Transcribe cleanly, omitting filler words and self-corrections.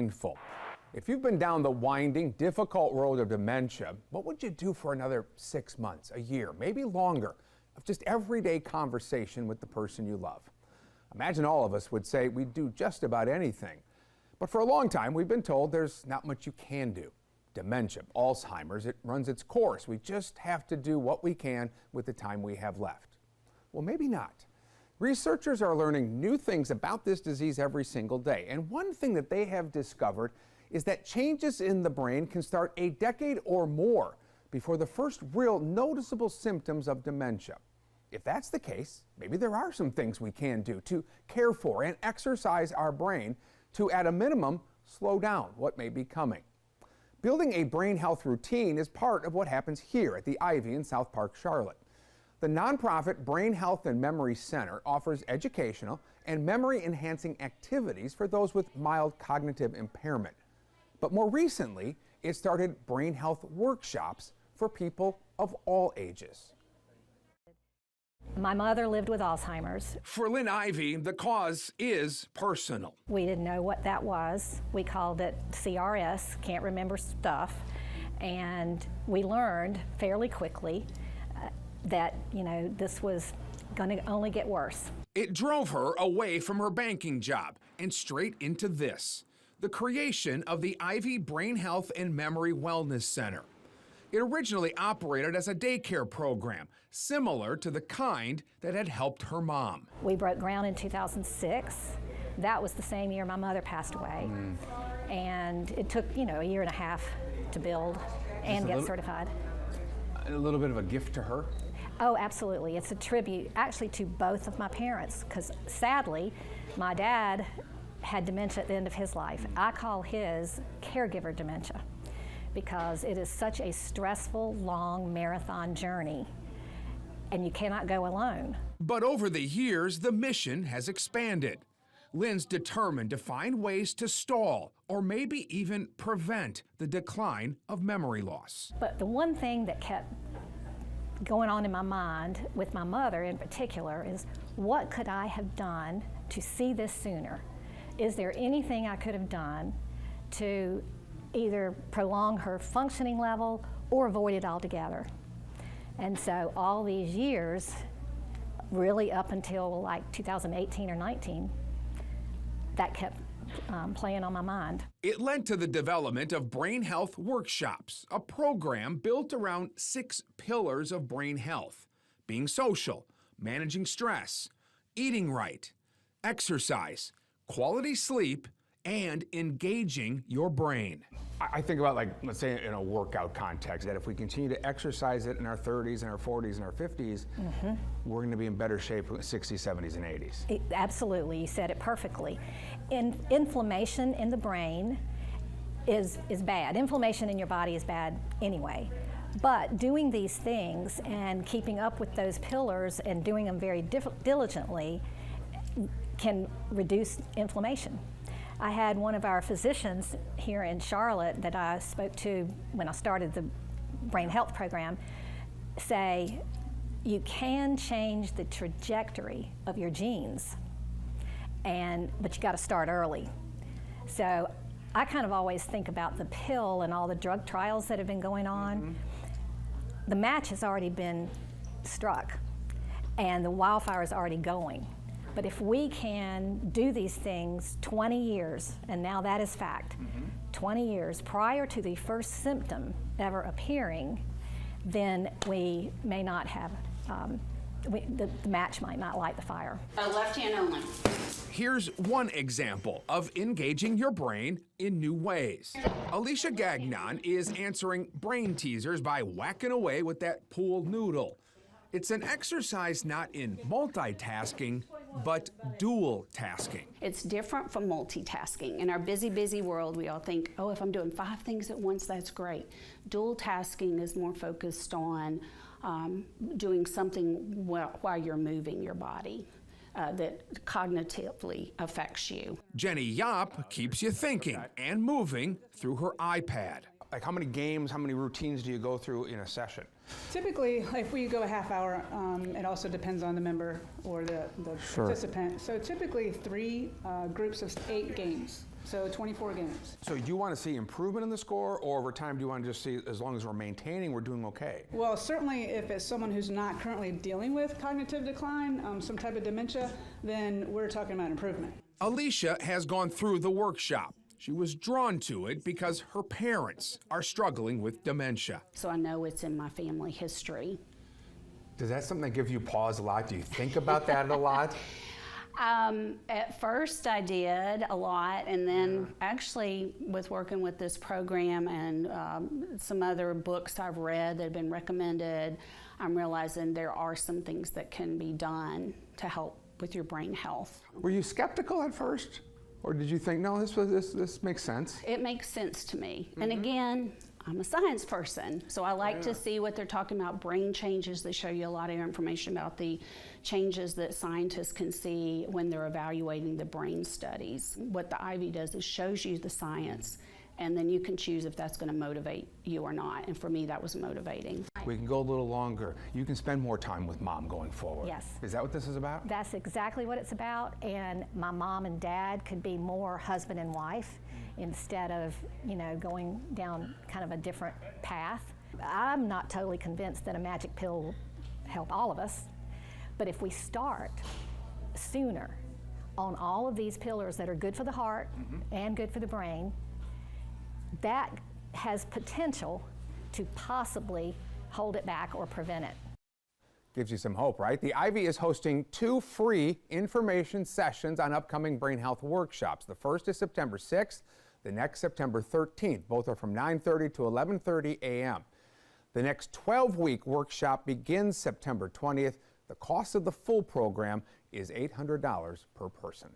mindful. If you've been down the winding, difficult road of dementia, what would you do for another 6 months, a year, maybe longer, of just everyday conversation with the person you love? Imagine all of us would say we'd do just about anything. But for a long time, we've been told there's not much you can do. Dementia, Alzheimer's, it runs its course. We just have to do what we can with the time we have left. Well, maybe not. Researchers are learning new things about this disease every single day. And one thing that they have discovered is that changes in the brain can start a decade or more before the first real noticeable symptoms of dementia. If that's the case, maybe there are some things we can do to care for and exercise our brain to, at a minimum, slow down what may be coming. Building a brain health routine is part of what happens here at the Ivy in South Park, Charlotte. The nonprofit Brain Health and Memory Center offers educational and memory-enhancing activities for those with mild cognitive impairment. But more recently, it started brain health workshops for people of all ages. My mother lived with Alzheimer's. For Lynn Ivy, the cause is personal. We didn't know what that was. We called it CRS, can't remember stuff. And we learned fairly quickly that, this was going to only get worse. It drove her away from her banking job and straight into this, the creation of the Ivy Brain Health and Memory Wellness Center. It originally operated as a daycare program, similar to the kind that had helped her mom. We broke ground in 2006. That was the same year my mother passed away. And it took, a year and a half to build and get certified. A little bit of a gift to her? Oh, absolutely. It's a tribute actually to both of my parents, because sadly, my dad had dementia at the end of his life. I call his caregiver dementia because it is such a stressful, long marathon journey, and you cannot go alone. But over the years, the mission has expanded. Lynn's determined to find ways to stall or maybe even prevent the decline of memory loss. But the one thing that kept going on in my mind, with my mother in particular, is what could I have done to see this sooner? Is there anything I could have done to either prolong her functioning level or avoid it altogether? And so all these years, really up until like 2018 or 19, that kept playing on my mind. It led to the development of Brain Health Workshops, a program built around 6 pillars of brain health: being social, managing stress, eating right, exercise, quality sleep, and engaging your brain. I think about, let's say in a workout context, that if we continue to exercise it in our 30s and our 40s and our 50s, we're going to be in better shape in the 60s, 70s, and 80s. Absolutely, you said it perfectly. Inflammation in the brain is bad. Inflammation in your body is bad anyway. But doing these things and keeping up with those pillars and doing them very diligently can reduce inflammation. I had one of our physicians here in Charlotte that I spoke to when I started the brain health program say, you can change the trajectory of your genes, but you got to start early. So I kind of always think about the pill and all the drug trials that have been going on. The match has already been struck and the wildfire is already going. But if we can do these things 20 years, and now that is fact, 20 years prior to the first symptom ever appearing, then we may not have, the match might not light the fire. Left hand only. Here's one example of engaging your brain in new ways. Alicia Gagnon is answering brain teasers by whacking away with that pool noodle. It's an exercise not in multitasking, but dual tasking. It's different from multitasking. In our busy, busy world, we all think, oh, if I'm doing 5 things at once, that's great. Dual tasking is more focused on doing something while you're moving your body that cognitively affects you. Jenny Yop keeps you thinking and moving through her iPad. Like, how many games, how many routines do you go through in a session? Typically, if we go a half hour, it also depends on the member or the participant. So typically 3 groups of 8 games. So 24 games. So you want to see improvement in the score, or over time do you want to just see, as long as we're maintaining, we're doing okay? Well, certainly if it's someone who's not currently dealing with cognitive decline, some type of dementia, then we're talking about improvement. Alicia has gone through the workshop. She was drawn to it because her parents are struggling with dementia. So I know it's in my family history. Does that something that gives you pause a lot? Do you think about that a lot? At first I did a lot, and then actually with working with this program and some other books I've read that have been recommended, I'm realizing there are some things that can be done to help with your brain health. Were you skeptical at first? Or did you think, no, this makes sense? It makes sense to me. And again, I'm a science person, so I like to see what they're talking about, brain changes. They show you a lot of information about the changes that scientists can see when they're evaluating the brain studies. What the Ivy does is shows you the science, and then you can choose if that's going to motivate you or not. And for me, that was motivating. We can go a little longer. You can spend more time with Mom going forward. Yes. Is that what this is about? That's exactly what it's about, and my mom and dad could be more husband and wife instead of, going down kind of a different path. I'm not totally convinced that a magic pill will help all of us, but if we start sooner on all of these pillars that are good for the heart and good for the brain, that has potential to possibly hold it back or prevent it. Gives you some hope, right? The Ivy is hosting 2 free information sessions on upcoming brain health workshops. The first is September 6th, the next September 13th. Both are from 9:30 to 11:30 a.m. The next 12-week workshop begins September 20th. The cost of the full program is $800 per person.